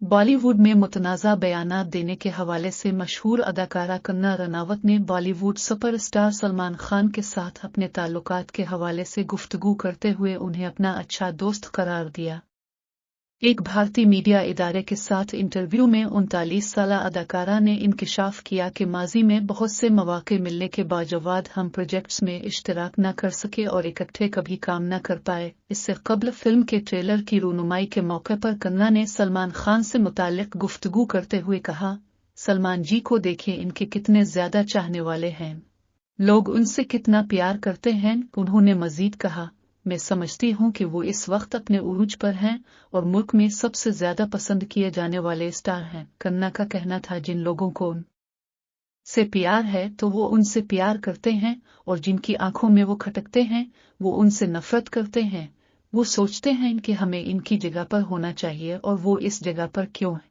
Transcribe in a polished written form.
बॉलीवुड में मुतनाज़ा बयानात देने के हवाले से मशहूर अदाकारा कंगना रनावत ने बॉलीवुड सुपरस्टार सलमान खान के साथ अपने ताल्लुकात के हवाले से गुफ्तगू करते हुए उन्हें अपना अच्छा दोस्त करार दिया। एक भारतीय मीडिया इदारे के साथ इंटरव्यू में 39 साला अदाकारा ने इंकिशाफ किया कि माजी में बहुत से मौके मिलने के बावजूद हम प्रोजेक्ट्स में इश्तराक न कर सके और इकट्ठे कभी काम न कर पाए। इससे कबल फिल्म के ट्रेलर की रूनुमाई के मौके पर कंगना ने सलमान खान से मुताल्लिक गुफ्तगू करते हुए कहा, सलमान जी को देखें, इनके कितने ज्यादा चाहने वाले हैं, लोग उनसे कितना प्यार करते हैं। उन्होंने मजीद कहा, मैं समझती हूँ कि वो इस वक्त अपने उरूज पर हैं और मुल्क में सबसे ज्यादा पसंद किए जाने वाले स्टार हैं। कंगना का कहना था, जिन लोगों को उनसे प्यार है तो वो उनसे प्यार करते हैं और जिनकी आंखों में वो खटकते हैं वो उनसे नफरत करते हैं। वो सोचते हैं कि हमें इनकी जगह पर होना चाहिए और वो इस जगह पर क्यों है।